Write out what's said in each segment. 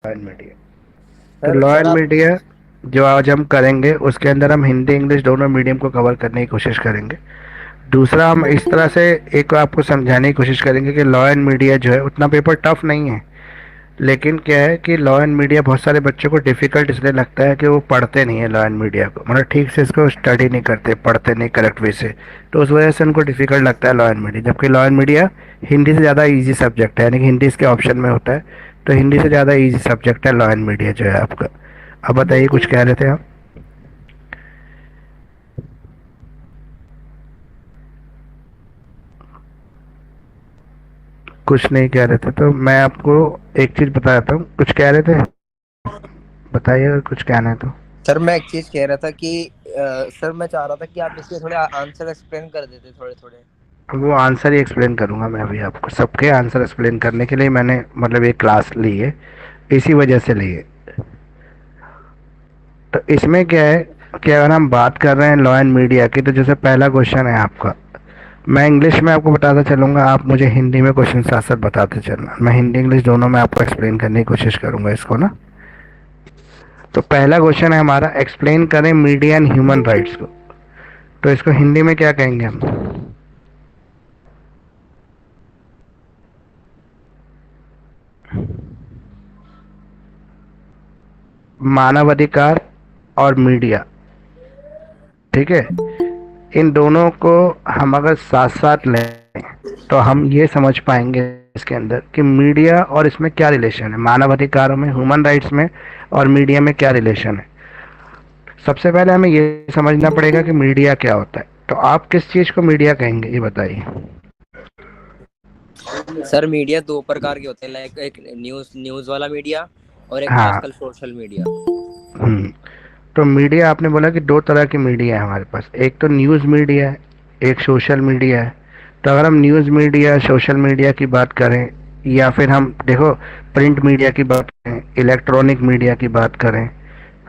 Law and media. तो sir law sir and आप। Media जो आज हम करेंगे उसके अंदर हम हिंदी इंग्लिश दोनों मीडियम को कवर करने की कोशिश करेंगे। दूसरा, हम इस तरह से एक आपको समझाने की कोशिश करेंगे कि लॉ एंड मीडिया जो है उतना पेपर टफ नहीं है। लेकिन क्या है कि लॉ एंड मीडिया बहुत सारे बच्चों को डिफ़िकल्ट इसलिए लगता है कि वो पढ़ते नहीं है लॉ एंड मीडिया को, मतलब ठीक से इसको स्टडी नहीं करते, पढ़ते नहीं करेक्ट वे से। तो उस वजह से उनको डिफ़िकल्ट लगता है लॉ एंड मीडिया, जबकि लॉ एंड मीडिया हिंदी से ज़्यादा इजी सब्जेक्ट है, यानी कि हिंदी इसके ऑप्शन में होता है। तो हिंदी से ज़्यादा इजी सब्जेक्ट है लॉ एंड मीडिया जो है आपका। अब बताइए, कुछ कह रहे थे आप? कुछ नहीं कह रहे थे तो मैं आपको एक चीज़ बताता हूँ। कुछ कह रहे थे, बताइए अगर कुछ कहना है तो। सर मैं एक चीज कह रहा था कि सर मैं चाह रहा था कि आप इसके थोड़े आंसर एक्सप्लेन कर देते थोड़े थोड़े। वो आंसर ही एक्सप्लेन करूंगा मैं अभी आपको, सबके आंसर एक्सप्लेन करने के लिए मैंने मतलब एक क्लास ली है, इसी वजह से ली है। तो इसमें क्या है कि अगर हम बात कर रहे हैं लॉ एंड मीडिया की, तो जैसे पहला क्वेश्चन है आपका, मैं इंग्लिश में आपको बताता चलूंगा, आप मुझे हिंदी में क्वेश्चन साथ साथ बताते चलना। मैं हिंदी इंग्लिश दोनों में आपको एक्सप्लेन करने की कोशिश करूंगा इसको ना। तो पहला क्वेश्चन है हमारा, एक्सप्लेन करें मीडिया एंड ह्यूमन राइट्स को। तो इसको हिंदी में क्या कहेंगे हम? मानवाधिकार और मीडिया, ठीक है। इन दोनों को हम अगर साथ साथ लें तो हम ये समझ पाएंगे इसके अंदर कि मीडिया और इसमें क्या रिलेशन है, मानव अधिकारों में, ह्यूमन राइट्स में और मीडिया में क्या रिलेशन है। सबसे पहले हमें ये समझना पड़ेगा कि मीडिया क्या होता है। तो आप किस चीज़ को मीडिया कहेंगे, ये बताइए। सर मीडिया दो प्रकार के होते हैं, लाइक एक न्यूज न्यूज वाला मीडिया और एक हाँ। आजकल सोशल मीडिया। हम्म। तो मीडिया, आपने बोला कि दो तरह की मीडिया है हमारे पास, एक तो न्यूज़ मीडिया है, एक सोशल मीडिया है। तो अगर हम न्यूज़ मीडिया सोशल मीडिया की बात करें, या फिर हम देखो प्रिंट मीडिया की बात करें, इलेक्ट्रॉनिक मीडिया की बात करें,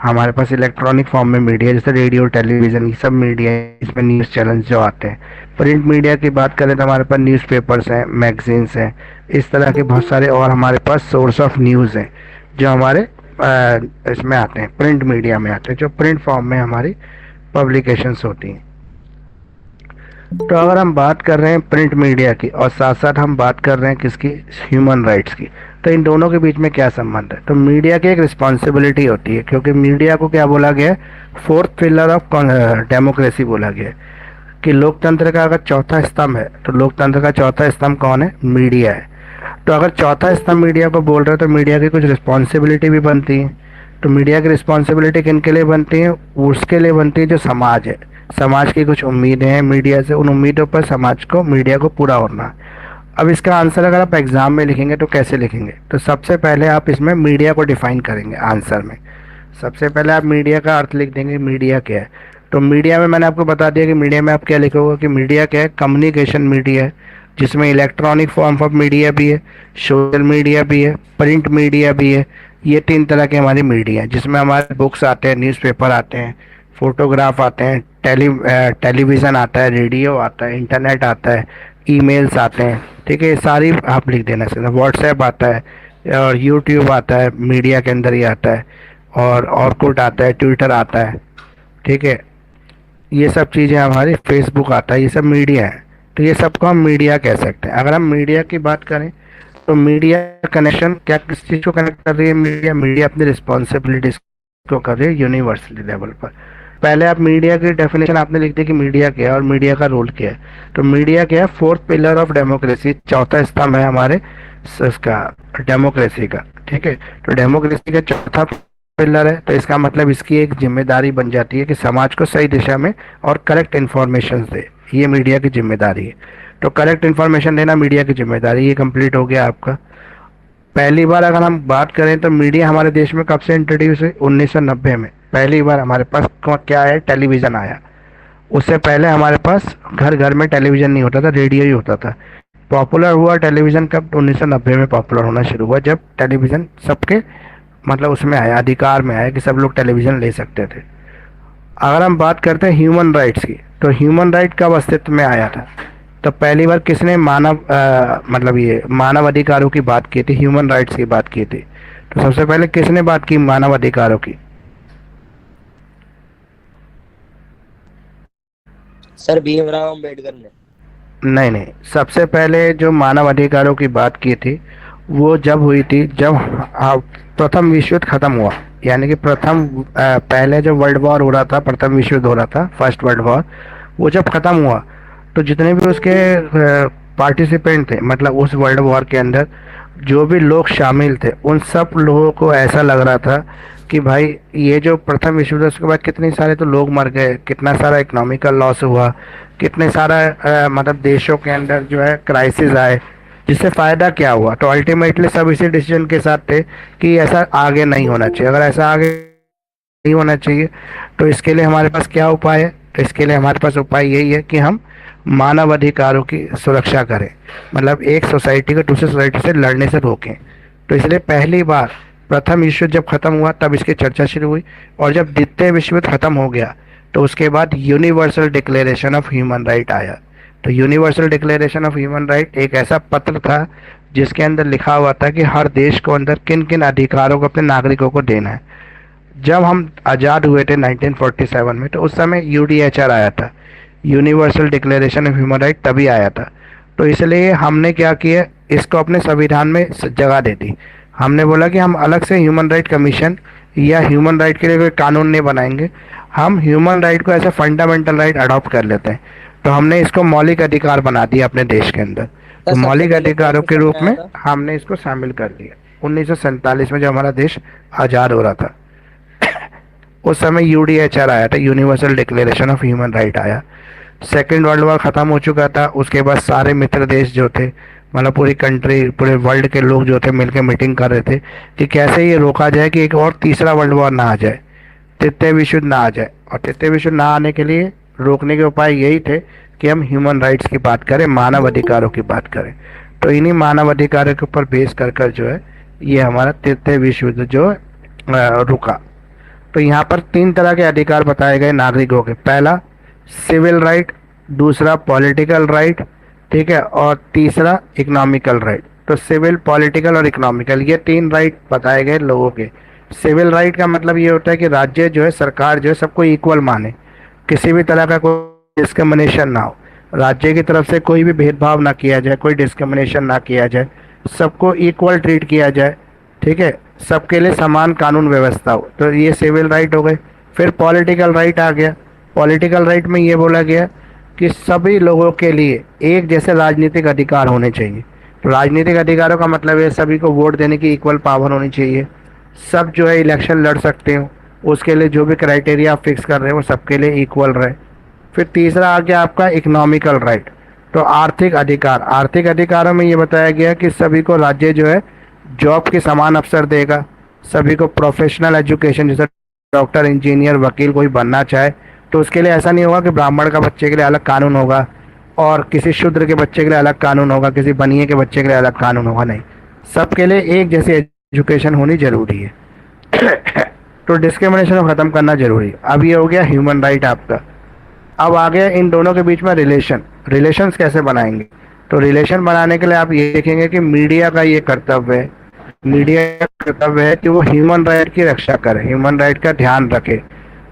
हमारे पास इलेक्ट्रॉनिक फॉर्म में मीडिया जैसे रेडियो टेलीविज़न, ये सब मीडिया है, इसमें न्यूज़ चैनल्स जो आते हैं। प्रिंट मीडिया की बात करें तो हमारे पास न्यूज़पेपर्स हैं, मैगजीन्स हैं, इस तरह के बहुत सारे, और हमारे पास सोर्स ऑफ न्यूज़ हैं जो हमारे इसमें आते हैं, प्रिंट मीडिया में आते हैं, जो प्रिंट फॉर्म में हमारी पब्लिकेशंस होती हैं। तो अगर हम बात कर रहे हैं प्रिंट मीडिया की और साथ साथ हम बात कर रहे हैं किसकी, ह्यूमन राइट्स की, तो इन दोनों के बीच में क्या संबंध है? तो मीडिया की एक रिस्पॉन्सिबिलिटी होती है, क्योंकि मीडिया को क्या बोला गया है, फोर्थ पिलर ऑफ डेमोक्रेसी बोला गया है, कि लोकतंत्र का अगर चौथा स्तंभ है तो लोकतंत्र का चौथा स्तंभ कौन है? मीडिया है। तो अगर चौथा स्तंभ मीडिया को बोल रहे हैं तो मीडिया की कुछ रिस्पॉन्सिबिलिटी भी बनती है। तो मीडिया की रिस्पॉन्सिबिलिटी किन के लिए बनती है? उसके लिए बनती है जो समाज है, समाज की कुछ उम्मीदें हैं मीडिया से, उन उम्मीदों पर समाज को, मीडिया को पूरा होना है। अब इसका आंसर अगर आप एग्जाम में लिखेंगे तो कैसे लिखेंगे? तो सबसे पहले आप इसमें मीडिया को डिफाइन करेंगे आंसर में। सबसे पहले आप मीडिया का अर्थ लिख देंगे, मीडिया क्या है। तो मीडिया में मैंने आपको बता दिया कि मीडिया में आप क्या लिखोगे कि मीडिया क्या है, कम्युनिकेशन मीडिया है, जिसमें इलेक्ट्रॉनिक फॉर्म ऑफ मीडिया भी है, सोशल मीडिया भी है, प्रिंट मीडिया भी है। ये तीन तरह के हमारी मीडिया हैं, जिसमें हमारे बुक्स आते हैं, न्यूज़पेपर आते हैं, फोटोग्राफ आते हैं, टेलीविज़न आता है, रेडियो आता है, इंटरनेट आता है, ईमेल्स आते हैं, ठीक है। ये सारी आप लिख देना चाहिए। व्हाट्सएप आता है और यूट्यूब आता है, मीडिया के अंदर ही आता है, और ऑर्कुट आता है, ट्विटर आता है, ठीक है। ये सब चीज़ें हमारी, फेसबुक आता है, ये सब मीडिया है। तो ये सबको हम मीडिया कह सकते हैं। अगर हम मीडिया की बात करें तो मीडिया कनेक्शन क्या, किस चीज़ को कनेक्ट कर रही है मीडिया? मीडिया अपनी रिस्पॉन्सिबिलिटीज को कर रही है यूनिवर्सली लेवल पर। पहले आप मीडिया की डेफिनेशन आपने लिख दी कि मीडिया क्या है और मीडिया का रोल क्या है। तो मीडिया क्या है? फोर्थ पिलर ऑफ डेमोक्रेसी, चौथा स्तंभ है हमारे इसका, डेमोक्रेसी का, ठीक है। तो डेमोक्रेसी का चौथा पिलर है, तो इसका मतलब इसकी एक जिम्मेदारी बन जाती है कि समाज को सही दिशा में और करेक्ट इन्फॉर्मेशन दे, ये मीडिया की जिम्मेदारी है। तो करेक्ट इन्फॉर्मेशन देना मीडिया की जिम्मेदारी, ये कंप्लीट हो गया आपका। पहली बार अगर हम बात करें तो मीडिया हमारे देश में कब से इंट्रोड्यूस हुई? 1990 में पहली बार हमारे पास क्या है, टेलीविज़न आया। उससे पहले हमारे पास घर घर में टेलीविज़न नहीं होता था, रेडियो ही होता था। पॉपुलर हुआ टेलीविज़न कब? 1990 में पॉपुलर होना शुरू हुआ, जब टेलीविज़न सबके मतलब उसमें आया, अधिकार में आया कि सब लोग टेलीविज़न ले सकते थे। अगर हम बात करते हैं ह्यूमन राइट्स की, तो ह्यूमन राइट कब अस्तित्व में आया था? तो पहली बार किसने मानव मतलब ये मानव अधिकारों की बात की थी, ह्यूमन राइट्स की बात की थी? तो सबसे पहले किसने बात की मानव अधिकारों की? सर भीमराव अम्बेडकर ने। नहीं नहीं, सबसे पहले जो मानव अधिकारों की बात की थी वो जब हुई थी जब प्रथम विश्व युद्ध खत्म हुआ। यानी कि पहले जो वर्ल्ड वॉर हो रहा था, प्रथम विश्व युद्ध हो रहा था, फर्स्ट वर्ल्ड वॉर, वो जब खत्म हुआ तो जितने भी उसके पार्टिसिपेंट थे, मतलब उस वर्ल्ड वॉर के अंदर जो भी लोग शामिल थे, उन सब लोगों को ऐसा लग रहा था कि भाई ये जो प्रथम विश्व युद्ध, उसके बाद कितने सारे तो लोग मर गए, कितना सारा इकोनॉमिकल लॉस हुआ, कितने सारा मतलब देशों के अंदर जो है क्राइसिस आए, जिससे फ़ायदा क्या हुआ। तो अल्टीमेटली सब इसी डिसीजन के साथ थे कि ऐसा आगे नहीं होना चाहिए। अगर ऐसा आगे नहीं होना चाहिए तो इसके लिए हमारे पास क्या उपाय है? तो इसके लिए हमारे पास उपाय यही है कि हम मानव अधिकारों की सुरक्षा करें, मतलब एक सोसाइटी को दूसरी सोसाइटी से लड़ने से रोकें। तो इसलिए पहली बार प्रथम विश्व युद्ध जब खत्म हुआ तब इसकी चर्चा शुरू हुई, और जब द्वितीय विश्व युद्ध खत्म हो गया तो उसके बाद universal declaration of human right आया। तो universal declaration of human right एक ऐसा पत्र था जिसके अंदर लिखा हुआ था कि हर देश को अंदर किन किन अधिकारों को अपने नागरिकों को देना है। जब हम आज़ाद हुए थे 1947 में, तो उस समय यूडीएचआर आया था, universal declaration of human right, तभी आया था। तो इसलिए हमने क्या किया, इसको अपने संविधान में जगह दे दी। हमने बोला कि हम अलग से ह्यूमन राइट कमीशन या ह्यूमन राइट के लिए कोई कानून नहीं बनाएंगे, हम ह्यूमन राइट को ऐसे फंडामेंटल राइट अडॉप्ट कर लेते हैं। तो हमने इसको मौलिक अधिकार बना दिया अपने देश के अंदर। सर तो सबसे मौलिक पहले कौन अधिकारों से के सन रूप में आया में था? हमने इसको शामिल कर दिया 1947 में, जब हमारा देश आज़ाद हो रहा था। उस समय यूडीएचआर आया था, universal declaration of human right आया। सेकेंड वर्ल्ड वॉर ख़त्म हो चुका था, उसके बाद सारे मित्र देश जो थे, मतलब पूरी कंट्री, पूरे वर्ल्ड के लोग जो थे मिलकर मीटिंग कर रहे थे कि कैसे ये रोका जाए कि एक और तीसरा वर्ल्ड वॉर ना आ जाए, तृतीय विश्व युद्ध ना आ जाए। और तृतीय विश्व युद्ध ना आने के लिए रोकने के उपाय यही थे कि हम ह्यूमन राइट्स की बात करें, मानव अधिकारों की बात करें। तो इन्हीं मानव अधिकारों के ऊपर बेस कर कर जो है ये हमारा तृतीय विश्व युद्ध जो रुका। तो यहाँ पर तीन तरह के अधिकार बताए गए नागरिकों के। पहला सिविल राइट, दूसरा पॉलिटिकल राइट, ठीक है, और तीसरा इकोनॉमिकल राइट। तो सिविल, पॉलिटिकल और इकोनॉमिकल, ये तीन राइट बताए गए लोगों के। सिविल राइट का मतलब ये होता है कि राज्य जो है, सरकार जो है, सबको इक्वल माने, किसी भी तरह का कोई डिस्क्रिमिनेशन ना हो, राज्य की तरफ से कोई भी भेदभाव ना किया जाए, कोई डिस्क्रिमिनेशन ना किया जाए, सबको इक्वल ट्रीट किया जाए, ठीक है, सबके लिए समान कानून व्यवस्था हो। तो ये सिविल राइट हो गए। फिर पॉलिटिकल राइट आ गया। पॉलिटिकल राइट में ये बोला गया कि सभी लोगों के लिए एक जैसे राजनीतिक अधिकार होने चाहिए। तो राजनीतिक अधिकारों का मतलब है सभी को वोट देने की इक्वल पावर होनी चाहिए, सब जो है इलेक्शन लड़ सकते हो, उसके लिए जो भी क्राइटेरिया आप फिक्स कर रहे हो वो सबके लिए इक्वल रहे। फिर तीसरा आ गया आपका इकोनॉमिकल राइट। तो आर्थिक अधिकार, आर्थिक अधिकारों में ये बताया गया कि सभी को राज्य जो है जॉब के समान अवसर देगा, सभी को प्रोफेशनल एजुकेशन, जैसे डॉक्टर, इंजीनियर, वकील कोई बनना चाहे तो उसके लिए ऐसा नहीं होगा कि ब्राह्मण का बच्चे के लिए अलग कानून होगा और किसी शूद्र के बच्चे के लिए अलग कानून होगा, किसी बनिए के बच्चे के लिए अलग कानून होगा, नहीं, सबके लिए एक जैसी एजुकेशन होनी जरूरी है। तो डिस्क्रिमिनेशन को ख़त्म करना जरूरी है। अब ये हो गया ह्यूमन राइट आपका। अब आ गया इन दोनों के बीच में रिलेशंस कैसे बनाएंगे। तो रिलेशन बनाने के लिए आप ये देखेंगे कि मीडिया का ये कर्तव्य है, मीडिया का कर्तव्य है कि वो ह्यूमन राइट की रक्षा करे, ह्यूमन राइट का ध्यान रखे।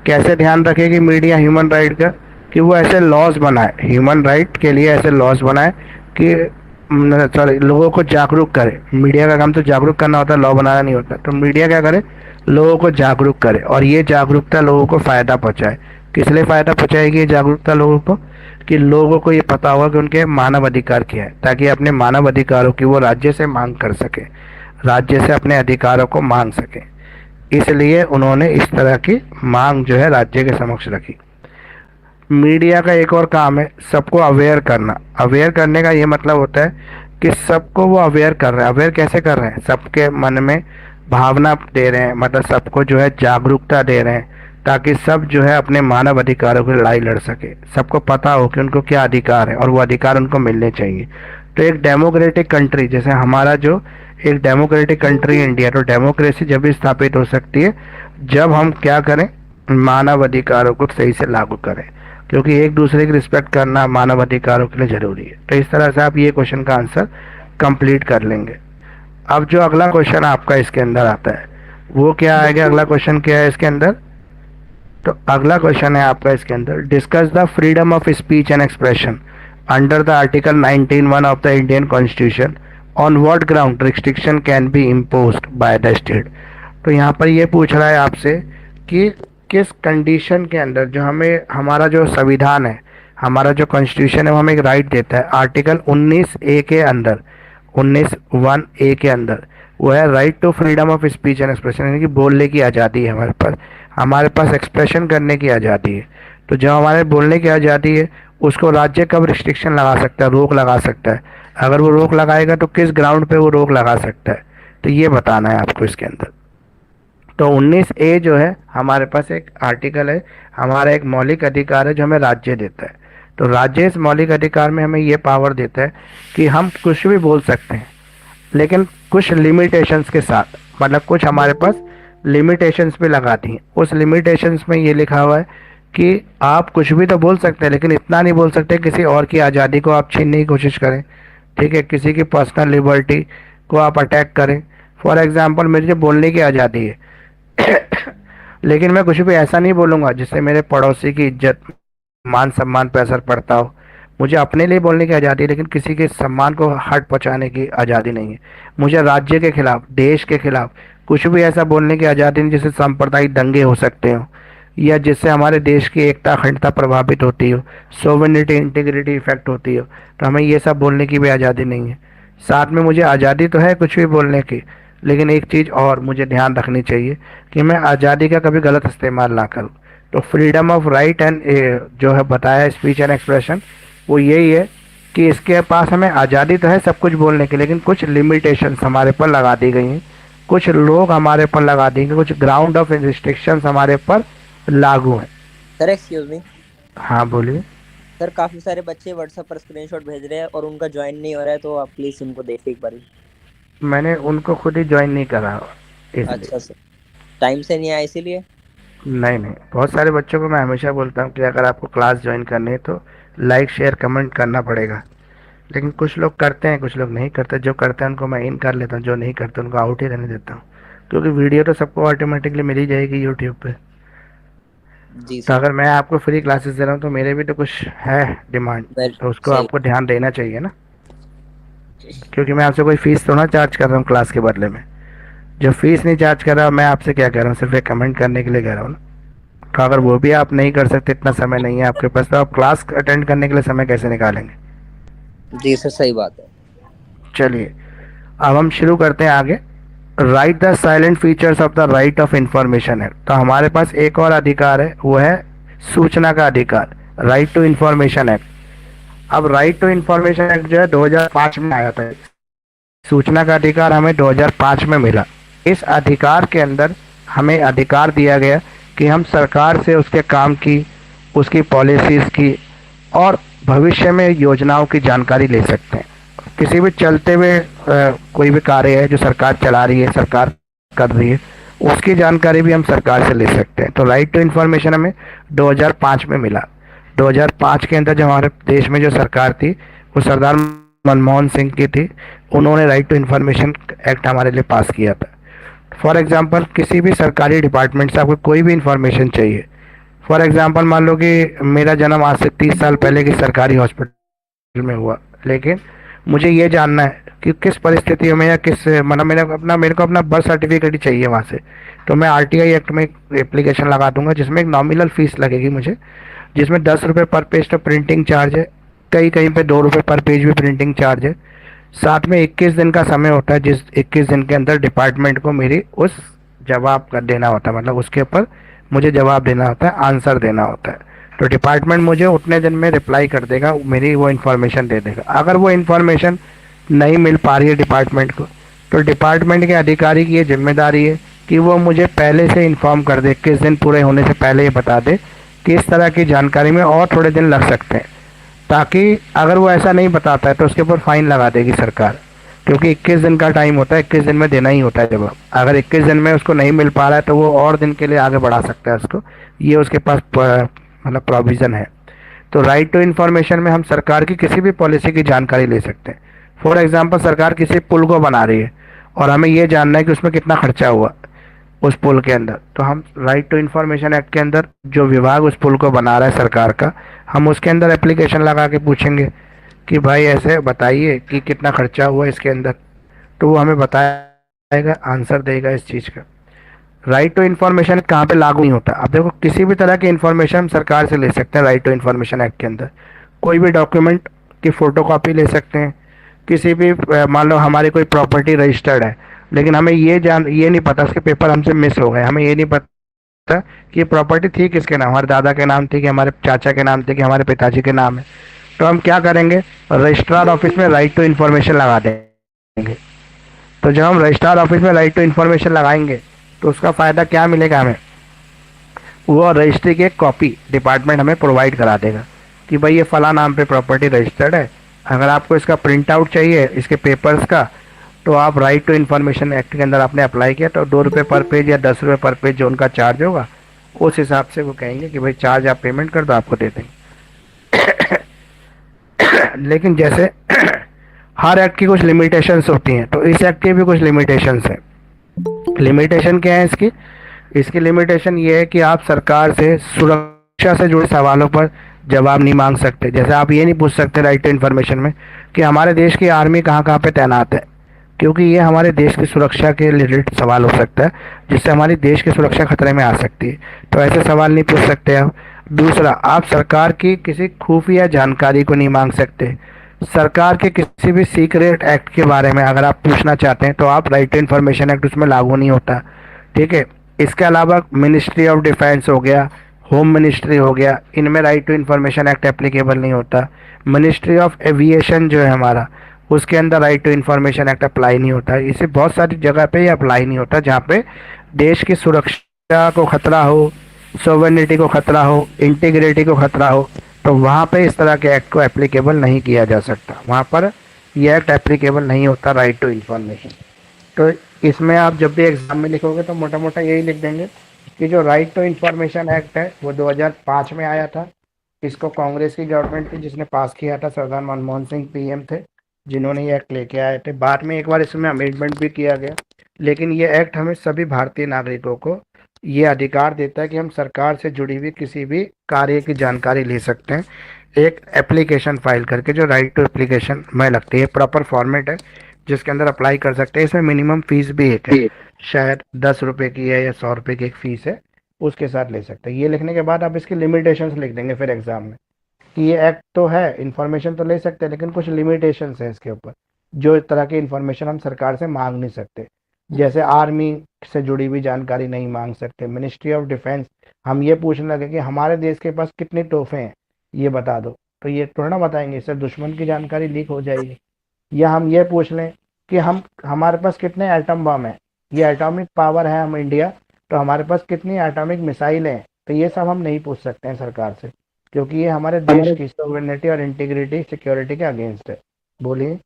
कैसे ध्यान रखेगी मीडिया ह्यूमन राइट का? कि वो ऐसे लॉज बनाए, ह्यूमन राइट के लिए ऐसे लॉज बनाए कि सॉरी, लोगों को जागरूक करे। मीडिया का काम तो जागरूक करना होता है, लॉ बनाना नहीं होता। तो मीडिया क्या करे, लोगों को जागरूक करे, और ये जागरूकता लोगों को फ़ायदा पहुँचाए। किस लिए फ़ायदा पहुँचाएगी ये जागरूकता लोगों को? कि लोगों को ये पता होगा कि उनके मानव अधिकार क्या है, ताकि अपने मानव अधिकारों की वो राज्य से मांग कर सके, राज्य से अपने अधिकारों को मांग सके। इसलिए उन्होंने इस तरह की मांग जो है राज्य के समक्ष रखी। मीडिया का एक और काम है सबको अवेयर करना। अवेयर करने का ये मतलब होता है कि सबको वो अवेयर कर रहे हैं। अवेयर कैसे कर रहे हैं? सबके मन में भावना दे रहे हैं, मतलब सबको जो है जागरूकता दे रहे हैं, ताकि सब जो है अपने मानव अधिकारों की लड़ाई लड़ सके, सबको पता हो कि उनको क्या अधिकार है और वो अधिकार उनको मिलने चाहिए। तो एक डेमोक्रेटिक कंट्री, जैसे हमारा जो एक डेमोक्रेटिक कंट्री इंडिया, तो डेमोक्रेसी जब भी स्थापित हो सकती है जब हम क्या करें, मानव अधिकारों को सही से लागू करें, क्योंकि एक दूसरे की रिस्पेक्ट करना मानव अधिकारों के लिए ज़रूरी है। तो इस तरह से आप ये क्वेश्चन का आंसर कंप्लीट कर लेंगे। अब जो अगला क्वेश्चन आपका इसके अंदर आता है वो क्या आएगा, अगला क्वेश्चन क्या है इसके अंदर? तो अगला क्वेश्चन है आपका इसके अंदर, discuss the freedom of speech and expression under the article 19(1) of the Indian constitution, on what ground restriction can be imposed by the state. तो यहाँ पर ये पूछ रहा है आपसे कि किस कंडीशन के अंदर जो हमें हमारा जो संविधान है, हमारा जो कॉन्स्टिट्यूशन है वो हमें एक राइट देता है, आर्टिकल 19(a) के अंदर, 19(1)(a) के अंदर, वो है right to freedom of speech and expression, यानी कि बोलने की आज़ादी है हमारे पास एक्सप्रेशन करने की आज़ादी है। तो जब हमारे बोलने की आज़ादी है उसको राज्य कब रिस्ट्रिक्शन लगा सकता है, रोक लगा सकता है, अगर वो रोक लगाएगा तो किस ग्राउंड पे वो रोक लगा सकता है, तो ये बताना है आपको इसके अंदर। तो 19(a) जो है हमारे पास एक आर्टिकल है, हमारा एक मौलिक अधिकार है जो हमें राज्य देता है। तो राज्य इस मौलिक अधिकार में हमें ये पावर देता है कि हम कुछ भी बोल सकते हैं, लेकिन कुछ लिमिटेशंस के साथ, मतलब कुछ हमारे पास लिमिटेशंस भी लगा दी हैं। उस लिमिटेशंस में ये लिखा हुआ है कि आप कुछ भी तो बोल सकते हैं, लेकिन इतना नहीं बोल सकते किसी और की आज़ादी को आप छीनने की कोशिश करें, ठीक है, किसी की पर्सनल लिबर्टी को आप अटैक करें। फॉर एग्जांपल मेरी जो बोलने की आज़ादी है लेकिन मैं कुछ भी ऐसा नहीं बोलूँगा जिससे मेरे पड़ोसी की इज्जत मान सम्मान पर असर पड़ता हो। मुझे अपने लिए बोलने की आज़ादी है, लेकिन किसी के सम्मान को हर्ट पहुँचाने की आज़ादी नहीं है। मुझे राज्य के खिलाफ, देश के खिलाफ कुछ भी ऐसा बोलने की आज़ादी नहीं जिससे सांप्रदायिक दंगे हो सकते हो, या जिससे हमारे देश की एकता अखंडता प्रभावित होती हो, सोवरेनिटी इंटीग्रिटी इफेक्ट होती हो। तो हमें ये सब बोलने की भी आज़ादी नहीं है। साथ में मुझे आज़ादी तो है कुछ भी बोलने की, लेकिन एक चीज़ और मुझे ध्यान रखनी चाहिए कि मैं आज़ादी का कभी गलत इस्तेमाल ना करूँ। तो फ्रीडम ऑफ राइट एंड जो है बताया स्पीच एंड एक्सप्रेशन, वो यही है कि इसके पास हमें आज़ादी तो है सब कुछ बोलने की, लेकिन कुछ लिमिटेशंस हमारे पर लगा दी गई हैं, कुछ लोग हमारे पर लगा देंगे, कुछ ग्राउंड ऑफ रिस्ट्रिक्शंस हमारे पर लागू हैं। Sir excuse me. हाँ बोलिए। सर काफी सारे बच्चे व्हाट्सएप पर स्क्रीनशॉट भेज रहे हैं और उनका ज्वाइन नहीं हो रहा है, तो आप प्लीज उनको देखिए एक बार। मैंने उनको खुद ही ज्वाइन नहीं करा इसलिए। अच्छा सर, टाइम से नहीं आया इसीलिए? नहीं नहीं, बहुत सारे बच्चों को मैं हमेशा बोलता हूँ कि अगर आपको क्लास ज्वाइन करनी है तो लाइक शेयर कमेंट करना पड़ेगा, लेकिन कुछ लोग करते हैं कुछ लोग नहीं करते। जो करते हैं उनको मैं इन कर लेता हूँ, जो नहीं करते उनको आउट ही रहने देता हूँ, क्योंकि वीडियो तो सबको ऑटोमेटिकली मिल ही जाएगी यूट्यूब पे। जी तो सर। अगर मैं आपको फ्री क्लासेस दे रहा हूँ तो मेरे भी तो कुछ है डिमांड, तो उसको सही। आपको ध्यान देना चाहिए ना, क्योंकि मैं आपसे कोई फीस तो ना चार्ज कर रहा हूँ क्लास के बदले में। जो फीस नहीं चार्ज कर रहा, मैं आपसे क्या कह रहा हूँ, सिर्फ एक कमेंट करने के लिए कह रहा हूँ ना। तो अगर वो भी आप नहीं कर सकते, इतना समय नहीं है आपके पास, तो आप क्लास अटेंड करने के लिए समय कैसे निकालेंगे? जी सर सही बात है। चलिए अब हम शुरू करते हैं आगे। Right the salient features of the right of information है। तो हमारे पास एक और अधिकार है, वो है सूचना का अधिकार, राइट टू इंफॉर्मेशन एक्ट। अब राइट टू इंफॉर्मेशन एक्ट जो है 2005 में आया था। सूचना का अधिकार हमें 2005 में मिला। इस अधिकार के अंदर हमें अधिकार दिया गया कि हम सरकार से उसके काम की, उसकी पॉलिसीज़ की और भविष्य में योजनाओं की जानकारी ले सकते हैं। किसी भी चलते हुए कोई भी कार्य है जो सरकार चला रही है, सरकार कर रही है, उसकी जानकारी भी हम सरकार से ले सकते हैं। तो राइट टू इन्फॉर्मेशन हमें 2005 में मिला। 2005 के अंदर जो हमारे देश में जो सरकार थी वो सरदार मनमोहन सिंह की थी। उन्होंने राइट टू इन्फॉर्मेशन एक्ट हमारे लिए पास किया था। फॉर एग्जांपल किसी भी सरकारी डिपार्टमेंट से आपको कोई भी इंफॉर्मेशन चाहिए, फॉर एग्जांपल मान लो कि मेरा जन्म आज से 30 साल पहले की सरकारी हॉस्पिटल में हुआ, लेकिन मुझे ये जानना है कि किस परिस्थितियों में या किस मतलब मेरे को अपना बर्थ सर्टिफिकेट ही चाहिए वहाँ से, तो मैं आरटीआई एक्ट में एप्लीकेशन लगा दूंगा जिसमें एक नॉमिनल फीस लगेगी मुझे, जिसमें 10 रुपये पर पेज तो प्रिंटिंग चार्ज है, कहीं कहीं पे 2 रुपये पर पेज भी प्रिंटिंग चार्ज है। साथ में 21 दिन का समय होता है, जिस 21 दिन के अंदर डिपार्टमेंट को मेरी उस जवाब कर देना होता है, मतलब उसके ऊपर मुझे जवाब देना होता है, आंसर देना होता है। तो डिपार्टमेंट मुझे उतने दिन में रिप्लाई कर देगा, मेरी वो इन्फॉर्मेशन दे देगा। अगर वो इन्फॉर्मेशन नहीं मिल पा रही है डिपार्टमेंट को, तो डिपार्टमेंट के अधिकारी की ये जिम्मेदारी है कि वो मुझे पहले से इन्फॉर्म कर दे, किस दिन पूरे होने से पहले ये बता दे कि इस तरह की जानकारी में और थोड़े दिन लग सकते हैं, ताकि अगर वो ऐसा नहीं बताता है तो उसके ऊपर फाइन लगा देगी सरकार, क्योंकि 21 दिन का टाइम होता है, 21 दिन में देना ही होता है जवाब। अगर 21 दिन में उसको नहीं मिल पा रहा है तो वो और दिन के लिए आगे बढ़ा सकता है उसको, ये उसके पास मतलब प्रोविज़न है। तो राइट टू इन्फॉर्मेशन में हम सरकार की किसी भी पॉलिसी की जानकारी ले सकते हैं। फॉर एग्जांपल सरकार किसी पुल को बना रही है और हमें ये जानना है कि उसमें कितना खर्चा हुआ उस पुल के अंदर। तो हम राइट टू इन्फॉर्मेशन एक्ट के अंदर जो विभाग उस पुल को बना रहा है सरकार का, हम उसके अंदर एप्लीकेशन लगा के पूछेंगे कि भाई ऐसे बताइए कि कितना खर्चा हुआ इसके अंदर। तो वो हमें बताएगा, आंसर देगा इस चीज़ का। राइट टू इन्फॉर्मेशन कहाँ पे लागू नहीं होता? अब देखो, किसी भी तरह की इन्फॉर्मेशन हम सरकार से ले सकते हैं राइट टू इन्फॉर्मेशन एक्ट के अंदर। कोई भी डॉक्यूमेंट की फ़ोटो कॉपी ले सकते हैं, किसी भी मान लो हमारी कोई प्रॉपर्टी रजिस्टर्ड है, लेकिन हमें ये नहीं पता, उसके पेपर हमसे मिस हो गए, हमें ये नहीं पता कि प्रॉपर्टी थी किसके नाम, हमारे दादा के नाम थी कि हमारे चाचा के नाम थी कि हमारे पिताजी के नाम है। तो हम क्या करेंगे, रजिस्ट्रार ऑफिस में राइट टू इन्फॉर्मेशन लगा देंगे। तो जब हम रजिस्ट्रार ऑफिस में राइट टू इन्फॉर्मेशन लगाएंगे तो उसका फ़ायदा क्या मिलेगा हमें, वो रजिस्ट्री की एक कॉपी डिपार्टमेंट हमें प्रोवाइड करा देगा कि भाई ये फ़लाँ नाम पे प्रॉपर्टी रजिस्टर्ड है, अगर आपको इसका प्रिंट आउट चाहिए इसके पेपर्स का, तो आप राइट टू इन्फॉर्मेशन एक्ट के अंदर आपने अप्लाई किया तो 2 रुपये पर पेज या 10 रुपये पर पेज जो उनका चार्ज होगा, उस हिसाब से वो कहेंगे कि भाई चार्ज आप पेमेंट कर दो, आपको दे देंगे। लेकिन जैसे हर एक्ट की कुछ लिमिटेशंस होती हैं, तो इस एक्ट की भी कुछ लिमिटेशंस हैं। लिमिटेशन क्या है इसकी? इसकी लिमिटेशन ये है कि आप सरकार से सुरक्षा से जुड़े सवालों पर जवाब नहीं मांग सकते। जैसे आप ये नहीं पूछ सकते राइट टू इन्फॉर्मेशन में कि हमारे देश की आर्मी कहाँ कहाँ पे तैनात है, क्योंकि ये हमारे देश की सुरक्षा के रिलेटेड सवाल हो सकता है, जिससे हमारी देश की सुरक्षा खतरे में आ सकती है। तो ऐसे सवाल नहीं पूछ सकते आप। दूसरा, आप सरकार की किसी खुफिया जानकारी को नहीं मांग सकते। सरकार के किसी भी सीक्रेट एक्ट के बारे में अगर आप पूछना चाहते हैं तो आप राइट टू इन्फॉर्मेशन एक्ट उसमें लागू नहीं होता। ठीक है। इसके अलावा मिनिस्ट्री ऑफ डिफेंस हो गया, होम मिनिस्ट्री हो गया, इनमें right to information act applicable नहीं होता। मिनिस्ट्री ऑफ एविएशन जो है हमारा, उसके अंदर right to information act apply नहीं होता। इसे बहुत सारी जगह पे ये अप्लाई नहीं होता जहाँ पे देश की सुरक्षा को खतरा हो, सोवरेनिटी को खतरा हो, इंटीग्रिटी को खतरा हो, तो वहाँ पे इस तरह के एक्ट को एप्लीकेबल नहीं किया जा सकता, वहाँ पर यह एक्ट एप्लीकेबल नहीं होता राइट टू इन्फॉर्मेशन। तो इसमें आप जब भी एग्जाम में लिखोगे तो मोटा मोटा यही लिख देंगे कि जो राइट टू इन्फॉर्मेशन एक्ट है वो 2005 में आया था। इसको कांग्रेस की गवर्नमेंट थी जिसने पास किया था, सरदार मनमोहन सिंह पीएम थे जिन्होंने ये एक्ट लेके आए थे। बाद में एक बार इसमें अमेंडमेंट भी किया गया, लेकिन ये एक्ट हमें सभी भारतीय नागरिकों को ये अधिकार देता है कि हम सरकार से जुड़ी हुई किसी भी कार्य की जानकारी ले सकते हैं एक एप्लीकेशन फाइल करके, जो राइट टू एप्लीकेशन में लगती है। प्रॉपर फॉर्मेट है जिसके अंदर अप्लाई कर सकते हैं। इसमें मिनिमम फीस भी एक है, शायद 10 रुपये की है या 100 रुपये की एक फ़ीस है, उसके साथ ले सकते हैं। ये लिखने के बाद आप इसकी लिमिटेशंस लिख देंगे फिर एग्ज़ाम में कि ये एक्ट तो है, इन्फॉर्मेशन तो ले सकते हैं, लेकिन कुछ लिमिटेशंस है इसके ऊपर, जो इस तरह की इन्फॉर्मेशन हम सरकार से मांग नहीं सकते। जैसे आर्मी से जुड़ी हुई जानकारी नहीं मांग सकते, मिनिस्ट्री ऑफ डिफेंस हम ये पूछने लगे कि हमारे देश के पास कितने तोहफे हैं ये बता दो, तो ये थोड़ा ना बताएंगे, इससे दुश्मन की जानकारी लीक हो जाएगी। या हम ये पूछ लें कि हम हमारे पास कितने एटम बम हैं, ये एटॉमिक पावर है हम इंडिया, तो हमारे पास कितनी एटॉमिक मिसाइलें हैं, तो ये सब हम नहीं पूछ सकते हैं सरकार से, क्योंकि ये हमारे देश की सोवरेनिटी और इंटीग्रिटी सिक्योरिटी के अगेंस्ट है। बोलिए।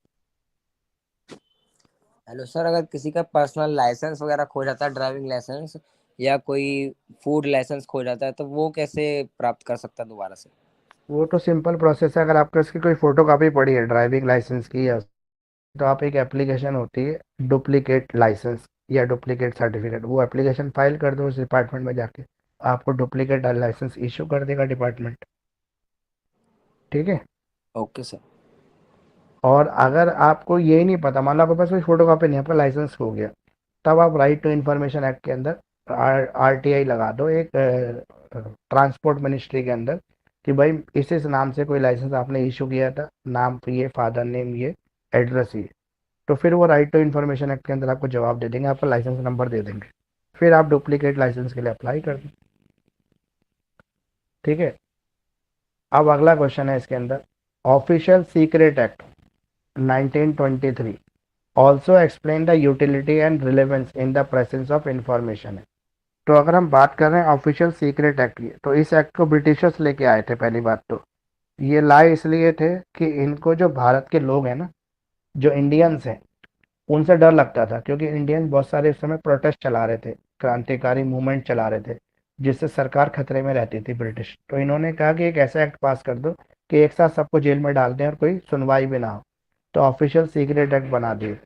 हेलो सर, अगर किसी का पर्सनल लाइसेंस वगैरह खो जाता है, ड्राइविंग लाइसेंस या कोई फूड लाइसेंस खो जाता है, तो वो कैसे प्राप्त कर सकता है दोबारा से? वो तो सिंपल प्रोसेस है, अगर आपके उसकी कोई फोटो कॉपी पड़ी है ड्राइविंग लाइसेंस की, या तो आप एक एप्लीकेशन होती है डुप्लीकेट लाइसेंस या डुप्लीकेट सर्टिफिकेट, वो एप्लीकेशन फाइल कर दो उस डिपार्टमेंट में जाके, आपको डुप्लीकेट लाइसेंस इशू कर देगा डिपार्टमेंट। ठीक है। Okay sir. और अगर आपको यही नहीं पता, मान लो आपके पास कोई फोटो कॉपी नहीं, आपका लाइसेंस खो गया, तब आप राइट टू इन्फॉर्मेशन एक्ट के अंदर आरटीआई लगा दो एक ट्रांसपोर्ट मिनिस्ट्री के अंदर कि भाई इस नाम से कोई लाइसेंस आपने इशू किया था, नाम तो ये, फादर नेम ये, एड्रेस ये। तो फिर वो राइट टू इन्फॉर्मेशन एक्ट के अंदर आपको जवाब दे देंगे, आपका लाइसेंस नंबर दे देंगे, फिर आप डुप्लीकेट लाइसेंस के लिए अप्लाई कर दें। ठीक है। अब अगला क्वेश्चन है इसके अंदर, official secret act 1923 also explain the utility and relevance in the presence of information है। तो अगर हम बात कर रहे हैं ऑफिशियल सीक्रेट एक्ट की, तो इस एक्ट को ब्रिटिशर्स लेके आए थे। पहली बात तो ये लाए इसलिए थे कि इनको जो भारत के लोग हैं ना, जो इंडियंस हैं, उनसे डर लगता था, क्योंकि इंडियंस बहुत सारे उस समय प्रोटेस्ट चला रहे थे, क्रांतिकारी मूवमेंट चला रहे थे, जिससे सरकार खतरे में रहती थी ब्रिटिश। तो इन्होंने कहा कि एक ऐसा एक्ट पास कर दो कि एक साथ सबको जेल में डाल दें और कोई सुनवाई भी ना हो, तो ऑफिशियल सीक्रेट एक्ट बना दिए।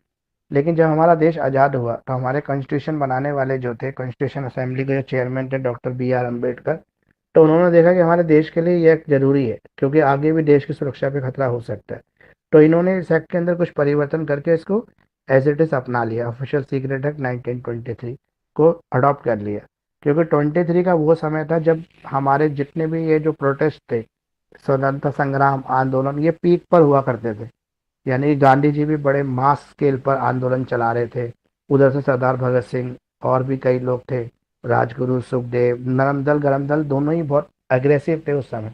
लेकिन जब हमारा देश आज़ाद हुआ तो हमारे कॉन्स्टिट्यूशन बनाने वाले जो थे, कॉन्स्टिट्यूशन असेंबली के जो चेयरमैन थे डॉक्टर बी आर अम्बेडकर, तो उन्होंने देखा कि हमारे देश के लिए यह ज़रूरी है क्योंकि आगे भी देश की सुरक्षा पे खतरा हो सकता है। तो इन्होंने इस एक्ट के अंदर कुछ परिवर्तन करके इसको एज इट इज़ अपना लिया, ऑफिशियल सीक्रेट एक्ट 1923 को अडॉप्ट कर लिया। क्योंकि 23 का वो समय था जब हमारे जितने भी ये जो प्रोटेस्ट थे, स्वतंत्रता संग्राम आंदोलन, ये पीक पर हुआ करते थे। यानी गांधी जी भी बड़े मास स्केल पर आंदोलन चला रहे थे। उधर से सरदार भगत सिंह और भी कई लोग थे, राजगुरु सुखदेव, नरम दल गरम दल दोनों ही बहुत अग्रेसिव थे उस समय।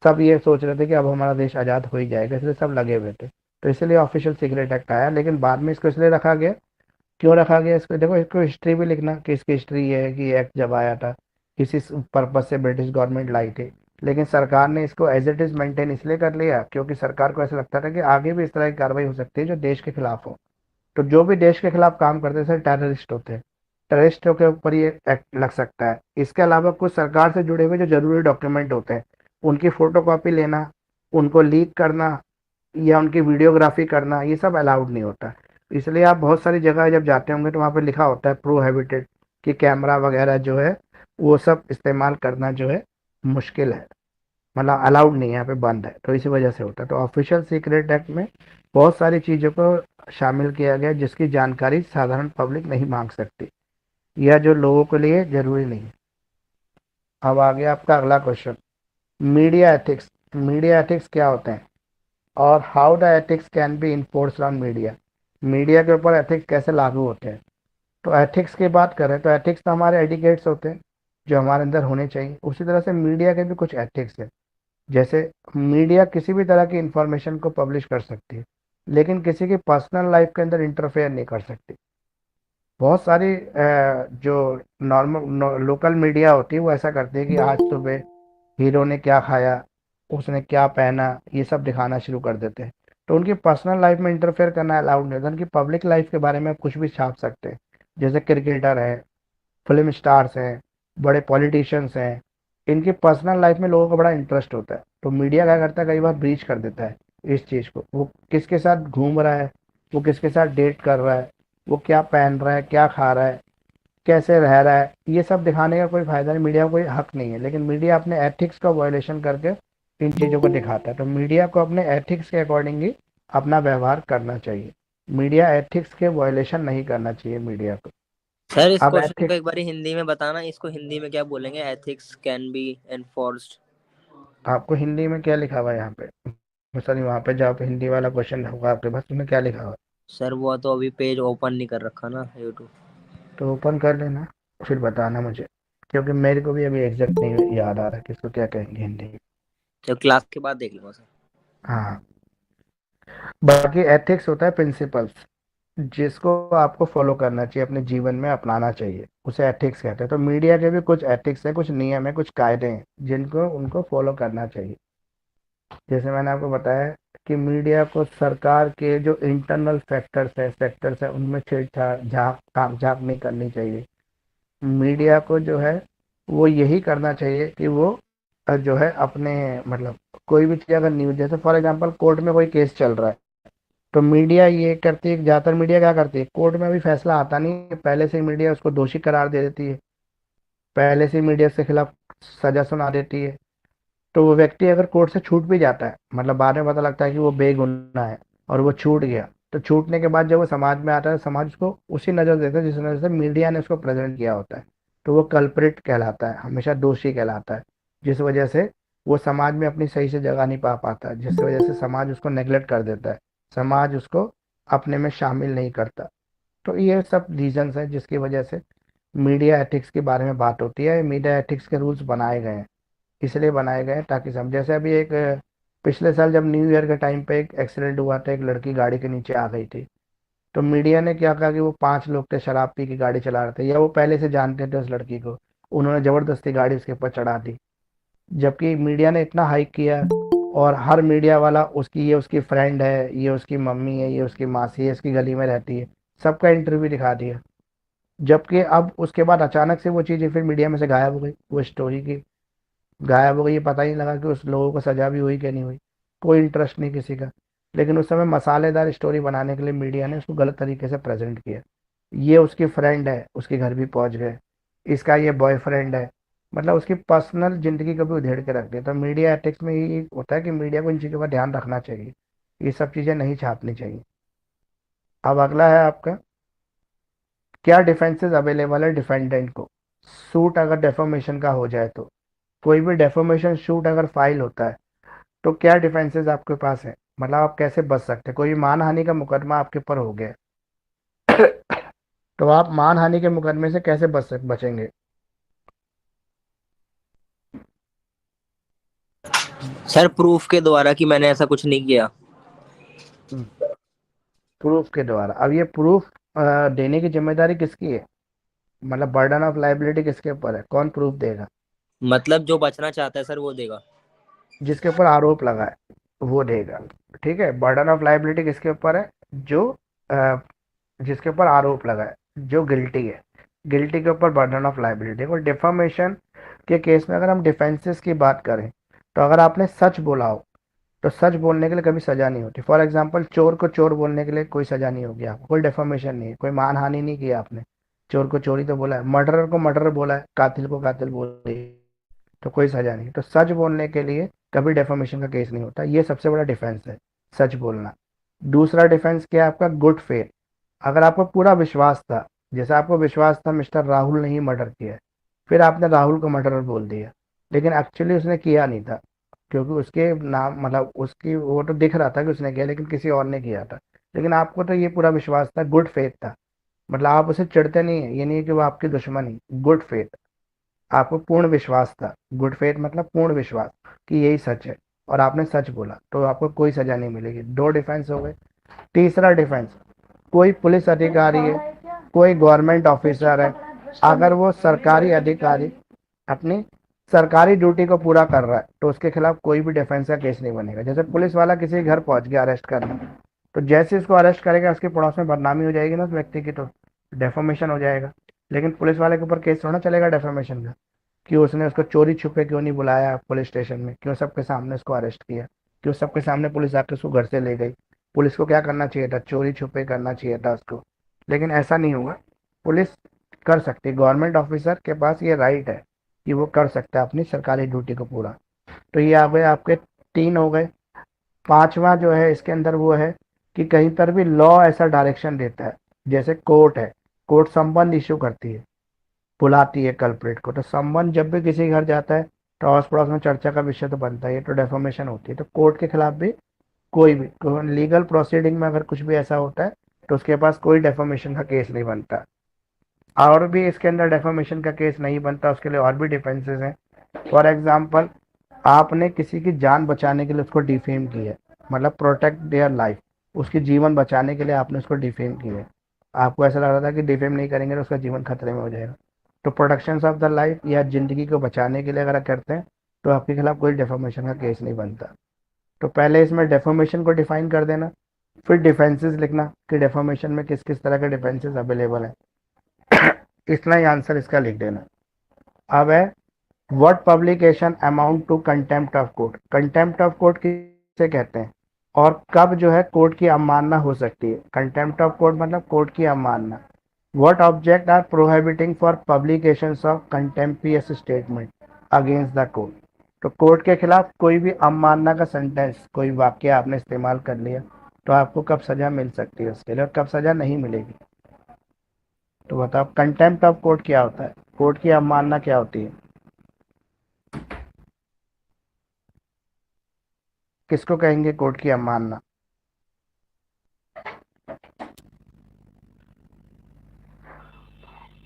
सब ये सोच रहे थे कि अब हमारा देश आज़ाद हो ही जाएगा, इसलिए सब लगे हुए थे। तो इसलिए ऑफिशियल सिगरेट एक्ट आया, लेकिन बाद में इसको इसलिए रखा गया, क्यों रखा गया इसको, देखो इसको हिस्ट्री भी लिखना कि इसकी हिस्ट्री ये है कि एक्ट जब आया था किसी पर्पज से ब्रिटिश गवर्नमेंट लाई थी। लेकिन सरकार ने इसको एज इट इज़ मेंटेन इसलिए कर लिया क्योंकि सरकार को ऐसा लगता था कि आगे भी इस तरह की कार्रवाई हो सकती है जो देश के खिलाफ हो। तो जो भी देश के खिलाफ काम करते हैं सर टेररिस्ट होते हैं, टेररिस्टों के ऊपर ये एक्ट लग सकता है। इसके अलावा कुछ सरकार से जुड़े हुए जो जरूरी डॉक्यूमेंट होते हैं उनकी फोटोकॉपी लेना, उनको लीक करना या उनकी वीडियोग्राफी करना, ये सब अलाउड नहीं होता। इसलिए आप बहुत सारी जगह जब जाते होंगे तो वहाँ पे लिखा होता है प्रोहिबिटेड, कि कैमरा वगैरह जो है वो सब इस्तेमाल करना जो है मुश्किल है, मतलब अलाउड नहीं है, यहाँ पे बंद है। तो इसी वजह से होता है। तो ऑफिशियल सीक्रेट एक्ट में बहुत सारी चीज़ों को शामिल किया गया जिसकी जानकारी साधारण पब्लिक नहीं मांग सकती या जो लोगों के लिए जरूरी नहीं है। अब आगे आपका अगला question, media ethics. Media ethics क्या होते हैं और how the ethics can be enforced on media. Media के ऊपर एथिक्स कैसे लागू होते हैं। तो एथिक्स की बात करें तो एथिक्स तो हमारे एडिकेट्स होते हैं जो हमारे अंदर होने चाहिए। उसी तरह से मीडिया के भी कुछ एथिक्स है। जैसे मीडिया किसी भी तरह की इंफॉर्मेशन को पब्लिश कर सकती है लेकिन किसी की पर्सनल लाइफ के अंदर इंटरफेयर नहीं कर सकती। बहुत सारी जो नॉर्मल लोकल मीडिया होती है वो ऐसा करती है कि आज सुबह हीरो ने क्या खाया, उसने क्या पहना, ये सब दिखाना शुरू कर देते हैं। तो उनकी पर्सनल लाइफ में इंटरफेयर करना अलाउड नहीं होता। उनकी पब्लिक लाइफ के बारे में आप कुछ भी छाप सकते हैं। जैसे क्रिकेटर है, फिल्म स्टार्स हैं, बड़े पॉलिटिशियंस हैं, इनकी पर्सनल लाइफ में लोगों को बड़ा इंटरेस्ट होता है। तो मीडिया क्या करता है, कई बार ब्रीच कर देता है इस चीज़ को। वो किसके साथ घूम रहा है, वो किसके साथ डेट कर रहा है, वो क्या पहन रहा है, क्या खा रहा है, कैसे रह रहा है, ये सब दिखाने का कोई फायदा नहीं, मीडिया को कोई हक नहीं है। लेकिन मीडिया अपने एथिक्स का वायलेशन करके इन चीज़ों को दिखाता है। तो मीडिया को अपने एथिक्स के अकॉर्डिंग ही अपना व्यवहार करना चाहिए। मीडिया एथिक्स के वायलेशन नहीं करना चाहिए मीडिया को। सर इस अब क्वेश्चन को एथिक्स एक बार हिंदी में बताना, इसको हिंदी में क्या बोलेंगे, एथिक्स कैन बी एनफोर्स्ड। आपको हिंदी में क्या लिखा हुआ है यहाँ पे, सॉरी वहाँ पे जहाँ पे हिंदी वाला क्वेश्चन होगा आपके पास उसमें क्या लिखा हुआ है। सर वो तो अभी पेज ओपन नहीं कर रखा ना यूट्यूब। तो ओपन कर लेना फिर बताना मुझे, क्योंकि मेरे को भी अभी एग्जैक्ट नहीं याद आ रहा कि इसको क्या कहेंगे हिंदी में। जब क्लास के बाद देख लूंगा सर। हाँ, बाकी एथिक्स होता है प्रिंसिपल्स जिसको आपको फॉलो करना चाहिए, अपने जीवन में अपनाना चाहिए, उसे एथिक्स कहते हैं। तो मीडिया के भी कुछ एथिक्स हैं, कुछ नियम है, कुछ कायदे हैं जिनको उनको फॉलो करना चाहिए। जैसे मैंने आपको बताया कि मीडिया को सरकार के जो इंटरनल फैक्टर्स है उनमें छेड़छाड़ झाँक काम झाँक नहीं करनी चाहिए। मीडिया को जो है वो यही करना चाहिए कि वो जो है अपने मतलब कोई भी चीज़ अगर न्यूज, जैसे फॉर एग्जांपल कोर्ट में कोई केस चल रहा है तो मीडिया ये करती है, ज़्यादातर मीडिया क्या करती है, कोर्ट में अभी फैसला आता नहीं है पहले से ही मीडिया उसको दोषी करार दे देती है, पहले से ही मीडिया उसके खिलाफ सजा सुना देती है। तो वो व्यक्ति अगर कोर्ट से छूट भी जाता है, मतलब बाद में पता लगता है कि वो बेगुनाह है और वो छूट गया, तो छूटने के बाद जब वो समाज में आता है समाज उसको उसी नज़र देता है जिस नज़र से मीडिया ने उसको प्रेजेंट किया होता है। तो वो कल्प्रिट कहलाता है, हमेशा दोषी कहलाता है। जिस वजह से वो समाज में अपनी सही से जगह नहीं पा पाता, जिस वजह से समाज उसको नेग्लेक्ट कर देता है, समाज उसको अपने में शामिल नहीं करता। तो ये सब रीजंस हैं जिसकी वजह से मीडिया एथिक्स के बारे में बात होती है। मीडिया एथिक्स के रूल्स बनाए गए हैं, इसलिए बनाए गए हैं ताकि समझ, जैसे अभी एक पिछले साल जब न्यू ईयर के टाइम पे एक एक्सीडेंट हुआ था, एक लड़की गाड़ी के नीचे आ गई थी। तो मीडिया ने क्या कहा कि वो 5 लोग थे, शराब पी के गाड़ी चला रहे थे या वो पहले से जानते थे उस लड़की को, उन्होंने जबरदस्ती गाड़ी उसके ऊपर चढ़ा दी। जबकि मीडिया ने इतना हाइक किया और हर मीडिया वाला उसकी, ये उसकी फ्रेंड है, ये उसकी मम्मी है, ये उसकी मासी है, इसकी गली में रहती है, सबका इंटरव्यू दिखा दिया। जबकि अब उसके बाद अचानक से वो चीज़ें फिर मीडिया में से गायब हो गई, वो स्टोरी की गायब हो गई। ये पता ही नहीं लगा कि उस लोगों को सजा भी हुई कि नहीं हुई, कोई इंटरेस्ट नहीं किसी का। लेकिन उस समय मसालेदार स्टोरी बनाने के लिए मीडिया ने उसको गलत तरीके से प्रेजेंट किया। ये उसकी फ्रेंड है, उसके घर भी पहुंच गए, इसका ये बॉयफ्रेंड है, मतलब उसकी पर्सनल जिंदगी को भी उधेड़ के रख दिया। तो मीडिया एथिक्स में ये होता है कि मीडिया को इन चीज़ों का ध्यान रखना चाहिए, ये सब चीज़ें नहीं छापनी चाहिए। अब अगला है आपका, क्या डिफेंसेस अवेलेबल है डिफेंडेंट को सूट अगर डेफोमेशन का हो जाए तो। कोई भी डेफोमेशन शूट अगर फाइल होता है तो क्या डिफेंसेस आपके पास है, मतलब आप कैसे बच सकते हैं। कोई भी मानहानि का मुकदमा आपके ऊपर हो गया तो आप मानहानि के मुकदमे से कैसे बचेंगे। सर प्रूफ के द्वारा कि मैंने ऐसा कुछ नहीं किया। प्रूफ के द्वारा। अब ये प्रूफ देने की जिम्मेदारी किसकी है, मतलब बर्डन ऑफ लाइबिलिटी किसके ऊपर है, कौन प्रूफ देगा। मतलब जो बचना चाहता है सर वो देगा। जिसके ऊपर आरोप लगा है वो देगा। ठीक है, बर्डन ऑफ लाइबिलिटी किसके ऊपर है, जो अ, जिसके ऊपर आरोप लगा है, जो गिल्टी है, गिल्टी के ऊपर बर्डन ऑफ लाइबिलिटी। और डिफामेशन के केस में अगर हम डिफेंसेस की बात करें तो अगर आपने सच बोला हो तो सच बोलने के लिए कभी सजा नहीं होती। फॉर एग्जाम्पल चोर को चोर बोलने के लिए कोई सजा नहीं होगी आपको, कोई डेफामेशन नहीं है, कोई मानहानि नहीं की आपने, चोर को चोरी तो बोला है, मर्डरर को मर्डर बोला है, कातिल को कातिल बोल दिया, तो कोई सजा नहीं। तो सच बोलने के लिए कभी डेफामेशन का केस नहीं होता, ये सबसे बड़ा डिफेंस है, सच बोलना। दूसरा डिफेंस क्या है आपका, गुड फेथ। अगर आपको पूरा विश्वास था, जैसे आपको विश्वास था मिस्टर राहुल ने ही मर्डर किया है, फिर आपने राहुल को मर्डरर बोल दिया, लेकिन एक्चुअली उसने किया नहीं था, क्योंकि उसके नाम मतलब उसकी वो तो दिख रहा था कि उसने किया, लेकिन किसी और ने किया था। लेकिन आपको तो ये पूरा विश्वास था, गुड फेथ था, मतलब आप उसे चिढ़ते नहीं है, ये नहीं है कि वो आपकी दुश्मनी, गुड फेथ, आपको पूर्ण विश्वास था। गुड फेथ मतलब पूर्ण विश्वास कि यही सच है, और आपने सच बोला, तो आपको कोई सजा नहीं मिलेगी। दो डिफेंस हो गए। तीसरा डिफेंस, कोई पुलिस अधिकारी है, कोई गवर्नमेंट ऑफिसर है, अगर वो सरकारी अधिकारी अपनी सरकारी ड्यूटी को पूरा कर रहा है तो उसके खिलाफ कोई भी डिफेंस का केस नहीं बनेगा। जैसे पुलिस वाला किसी के घर पहुंच गया अरेस्ट करने, तो जैसे उसको अरेस्ट करेगा उसके पड़ोस में बदनामी हो जाएगी ना उस व्यक्ति की, तो डेफोमेशन हो जाएगा। लेकिन पुलिस वाले के ऊपर केस थोड़ा चलेगा डेफोमेशन का, कि उसने उसको चोरी छुपे क्यों नहीं बुलाया पुलिस स्टेशन में, क्यों सबके सामने उसको अरेस्ट किया, क्यों सबके सामने पुलिस आके उसको घर से ले गई। पुलिस को क्या करना चाहिए था, चोरी छुपे करना चाहिए था उसको, लेकिन ऐसा नहीं हुआ। पुलिस कर सकती, गवर्नमेंट ऑफिसर के पास ये राइट है कि वो कर सकता है अपनी सरकारी ड्यूटी को पूरा। तो ये आ गए आपके, तीन हो गए। पांचवा जो है इसके अंदर वो है कि कहीं पर भी लॉ ऐसा डायरेक्शन देता है, जैसे कोर्ट है, कोर्ट संबंध इश्यू करती है, बुलाती है कल्प्रिट को, तो संबंध जब भी किसी घर जाता है तो आस पड़ोस में चर्चा का विषय तो बनता है, तो डेफोमेशन होती है। तो कोर्ट के खिलाफ भी कोई भी लीगल प्रोसीडिंग में अगर कुछ भी ऐसा होता है तो उसके पास कोई डेफोमेशन का केस नहीं बनता। और भी इसके अंदर डेफोमेशन का केस नहीं बनता, उसके लिए और भी डिफेंसेस हैं। फॉर एग्जाम्पल, आपने किसी की जान बचाने के लिए उसको डिफेम किया है, मतलब प्रोटेक्ट देयर लाइफ, उसकी जीवन बचाने के लिए आपने उसको डिफेम किया है। आपको ऐसा लग रहा था कि डिफेम नहीं करेंगे तो उसका जीवन खतरे में हो जाएगा, तो प्रोटेक्शन ऑफ द लाइफ या जिंदगी को बचाने के लिए अगर आप करते हैं तो आपके खिलाफ कोई डेफोमेशन का केस नहीं बनता। तो पहले इसमें डेफोमेशन को डिफाइन कर देना, फिर डिफेंसेस लिखना कि डेफोमेशन में किस किस तरह के डिफेंसेस अवेलेबल हैं, इतना ही आंसर इसका लिख देना। अब है, what publication amount to contempt of court. Contempt of court किसे कहते हैं, और कब जो है कोर्ट की अवमानना हो सकती है। कंटेम्प्ट ऑफ कोर्ट मतलब कोर्ट की अवमानना। What object are prohibiting for publication of contemptuous statement against the court. तो कोर्ट के खिलाफ कोई भी अवमानना का सेंटेंस, कोई वाक्य आपने इस्तेमाल कर लिया तो आपको कब सजा मिल सकती है उसके लिए, और कब सजा नहीं मिलेगी। तो बताओ कंटेम्प्ट ऑफ कोर्ट क्या होता है, कोर्ट की अवमानना क्या होती है, किसको कहेंगे कोर्ट की अवमानना।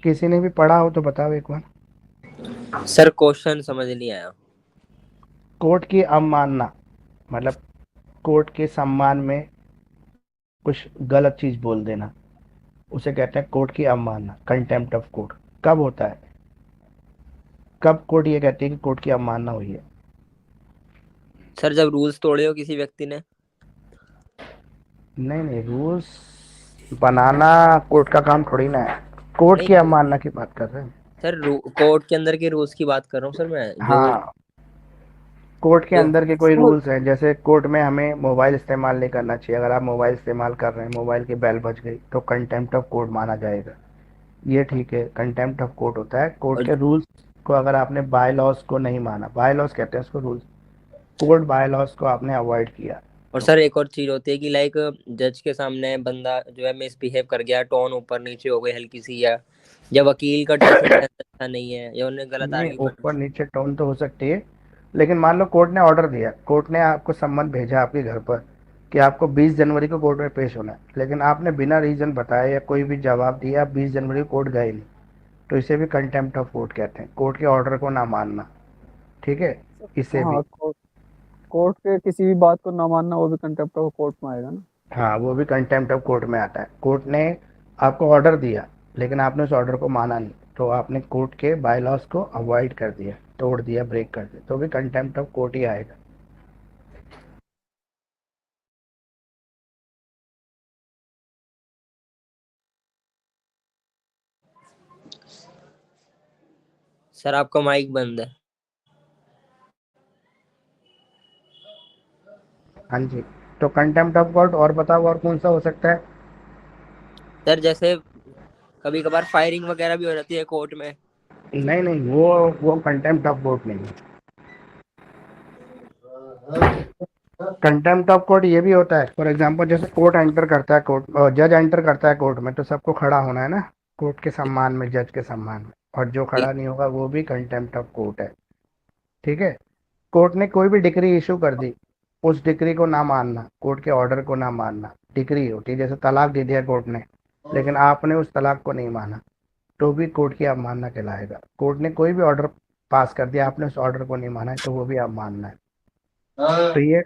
किसी ने भी पढ़ा हो तो बताओ एक बार। सर क्वेश्चन समझ नहीं आया। कोर्ट की अवमानना मतलब कोर्ट के सम्मान में कुछ गलत चीज बोल देना, उसे कहते हैं कोर्ट की अवमानना, कंटेम्प्ट ऑफ कोर्ट। कब होता है, कब कोर्ट ये कहती है कि कोर्ट की अवमानना हुई है। सर जब रूल्स तोड़े हो किसी व्यक्ति ने। नहीं नहीं, रूल्स बनाना कोर्ट का काम थोड़ी ना है, कोर्ट नहीं की अवमानना की बात कर रहे हैं। सर कोर्ट के अंदर के रूल्स की बात कर रहा हूँ सर मैं जो। हाँ, कोर्ट के तो अंदर के कोई रूल्स हैं, जैसे कोर्ट में हमें मोबाइल इस्तेमाल नहीं करना चाहिए। अगर आप मोबाइल इस्तेमाल कर रहे हैं, मोबाइल की बेल बज गई तो कंटेम्प्ट ऑफ कोर्ट माना जाएगा। ये ठीक है, कंटेम्प्ट ऑफ कोर्ट होता है। कोर्ट और के रूल्स को अगर आपने बाय लॉज को नहीं माना, बाय लॉज कहते हैं उसको, रूल्स, कोर्ट बाय लॉज को आपने अवॉइड किया और तो सर एक और चीज होती है कि लाइक जज के सामने बंदा जो है मिसबिहेव कर गया, टोन ऊपर नीचे हो गई हल्की सी, या वकील का ड्रेसिंग सेंस अच्छा नहीं है, या उन्हें गलत नहीं, आर्ग्यूमेंट। ऊपर नीचे टोन तो हो सकती है, लेकिन मान लो कोर्ट ने ऑर्डर दिया, कोर्ट ने आपको सम्मन भेजा आपके घर पर कि आपको 20 जनवरी को कोर्ट में पेश होना है, लेकिन आपने बिना रीजन बताए या कोई भी जवाब दिया आप 20 जनवरी को कोर्ट गए नहीं, तो इसे भी कंटेम्प्ट ऑफ कोर्ट कहते हैं, कोर्ट के ऑर्डर को ना मानना। ठीक है, इसे भी। हाँ, कोर्ट के किसी भी बात को ना मानना वो भी कंटेम्प्ट ऑफ कोर्ट में आएगा ना। हाँ, वो भी कंटेम्प्ट ऑफ कोर्ट में आता है। कोर्ट ने आपको ऑर्डर दिया लेकिन आपने उस ऑर्डर को माना नहीं, तो आपने कोर्ट के बाय लॉज को अवॉइड कर दिया, तोड़ दिया, ब्रेक कर दिया, तो भी कंटेम्प्ट ऑफ कोर्ट ही आएगा। सर आपका माइक बंद है। हाँ जी। तो कंटेम्प्ट ऑफ कोर्ट, और बताओ और कौन सा हो सकता है? सर जैसे कभी कभार फायरिंग वगैरह भी हो जाती है कोर्ट में। नहीं नहीं, वो कंटेम्प्ट ऑफ कोर्ट नहीं है। कंटेम्प्ट ऑफ कोर्ट ये भी होता है, फॉर एग्जांपल जैसे कोर्ट एंटर करता है, कोर्ट जज एंटर करता है कोर्ट में, तो सबको खड़ा होना है ना, कोर्ट के सम्मान में, जज के सम्मान में, और जो खड़ा नहीं होगा वो भी कंटेम्प्ट ऑफ कोर्ट है। ठीक है। कोर्ट ने कोई भी डिक्री इशू कर दी, उस डिक्री को ना मानना, कोर्ट के ऑर्डर को ना मानना, डिक्री होती है, जैसे तलाक दे दिया कोर्ट ने, लेकिन आपने उस तलाक को नहीं माना, तो भी कोर्ट की अवमानना कहलाएगा। कोर्ट ने कोई भी ऑर्डर पास कर दिया, आपने उस ऑर्डर को नहीं माना है, तो वो भी अवमानना है। तो ये,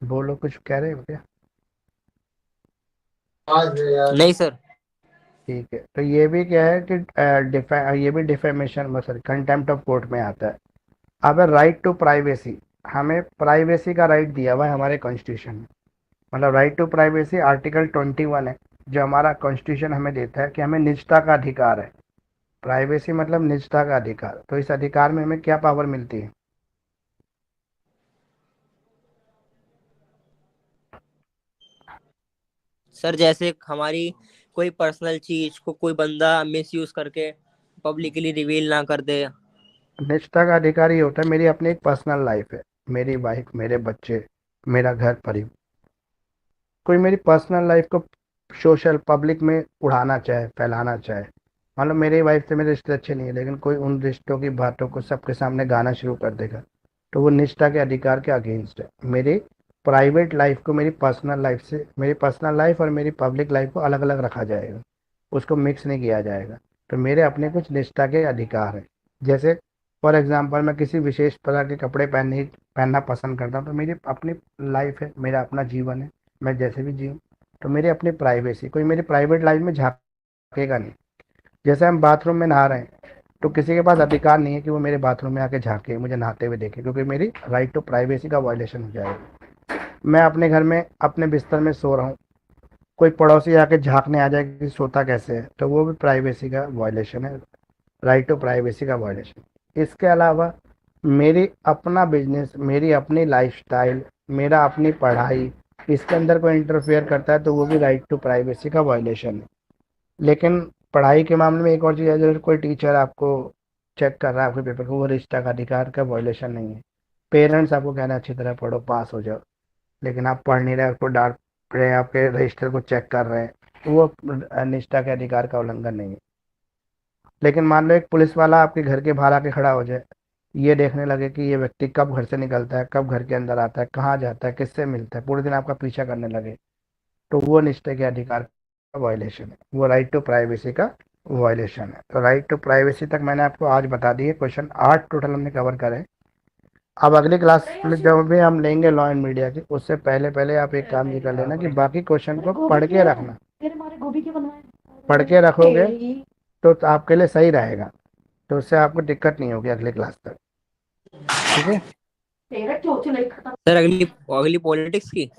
बोलो, कुछ कह रहे हो क्या? नहीं सर। ठीक है, तो ये भी क्या है कि ये भी defamation, sorry, contempt of court में आता है। अब राइट टू प्राइवेसी, हमें प्राइवेसी का राइट दिया हुआ है हमारे कॉन्स्टिट्यूशन में, मतलब राइट टू प्राइवेसी आर्टिकल 21 है, जो हमारा कॉन्स्टिट्यूशन हमें देता है कि हमें निजता का अधिकार है। प्राइवेसी मतलब निजता का अधिकार, तो इस अधिकार में हमें क्या पावर मिलती है? सर जैसे हमारी कोई पर्सनल चीज को कोई बंदा मिसयूज करके पब्लिकली रिवील ना कर दे। निजता का अधिकार ये होता है, मेरी अपनी एक पर्सनल लाइफ है, मेरी वाइफ, मेरे बच्चे, मेरा घर परिवार, कोई मेरी पर्सनल लाइफ को सोशल पब्लिक में उड़ाना चाहे, फैलाना चाहे, मान लो मेरी वाइफ से मेरे रिश्ते अच्छे नहीं है, लेकिन कोई उन रिश्तों की बातों को सबके सामने गाना शुरू कर देगा, तो वो निष्ठा के अधिकार के अगेंस्ट है। मेरी प्राइवेट लाइफ को मेरी पर्सनल लाइफ से, मेरी पर्सनल लाइफ और मेरी पब्लिक लाइफ को अलग अलग रखा जाएगा, उसको मिक्स नहीं किया जाएगा। तो मेरे अपने कुछ निष्ठा के अधिकार हैं, जैसे फॉर एग्जांपल मैं किसी विशेष तरह के कपड़े पहनना पसंद करता हूँ, तो मेरी अपनी लाइफ है, मेरा अपना जीवन है, मैं जैसे भी जीऊँ, तो मेरी अपनी प्राइवेसी, कोई मेरी प्राइवेट लाइफ में झांकेगा नहीं। जैसे हम बाथरूम में नहा रहे हैं, तो किसी के पास अधिकार नहीं है कि वो मेरे बाथरूम में आके झांके, मुझे नहाते हुए देखे, क्योंकि मेरी राइट टू प्राइवेसी का वायलेशन हो जाएगा। मैं अपने घर में अपने बिस्तर में सो रहा हूँ, कोई पड़ोसी आके झांकने आ जाए कि सोता कैसे है, तो वो भी प्राइवेसी का वायलेशन है, राइट टू प्राइवेसी का वायलेशन। इसके अलावा मेरी अपना बिजनेस, मेरी अपनी लाइफस्टाइल, मेरा अपनी पढ़ाई, इसके अंदर कोई इंटरफेयर करता है, तो वो भी राइट टू प्राइवेसी का वायलेशन है। लेकिन पढ़ाई के मामले में एक और चीज़ है, अगर कोई टीचर आपको चेक कर रहा है आपके पेपर को, वो रिश्ता का अधिकार का वायलेशन नहीं है। पेरेंट्स आपको कहना अच्छी तरह पढ़ो, पास हो जाओ, लेकिन आप पढ़ नहीं रहे, आपको डांट रहे हैं, आपके रजिस्टर को चेक कर रहे हैं, तो वो निष्ठा के अधिकार का उल्लंघन नहीं है। लेकिन मान लो एक पुलिस वाला आपके घर के बाहर आके खड़ा हो जाए, ये देखने लगे कि ये व्यक्ति कब घर से निकलता है, कब घर के अंदर आता है, कहाँ जाता है, किससे मिलता है, पूरे दिन आपका पीछा करने लगे, तो वो निष्ठा के अधिकार का वायलेशन है, वो राइट टू प्राइवेसी का वायलेशन है। तो राइट टू प्राइवेसी तक मैंने आपको आज बता दिए, क्वेश्चन 8 टोटल हमने कवर करे। अब अगली क्लास में जब भी हम लेंगे लॉ एंड मीडिया की, उससे पहले पहले आप एक काम ये कर लेना कि बाकी क्वेश्चन को पढ़ के रखना, पढ़ के रखोगे तो आपके लिए सही रहेगा, तो उससे आपको दिक्कत नहीं होगी अगली क्लास तक। ठीक है। सर अगली अगली पॉलिटिक्स की।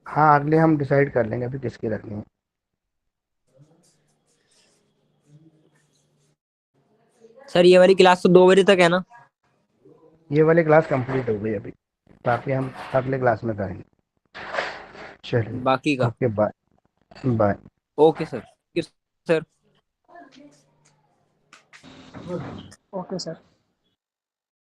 हाँ, अगले हम डिसाइड कर लेंगे अभी किसकी रखनी है। सर ये वाली क्लास तो 2 बजे तक है ना? ये वाली क्लास कंप्लीट हो गई अभी, बाकी हम अगले क्लास में करेंगे। चलिए, बाकी का? Okay, bye. Bye. Okay sir, sir. Okay sir.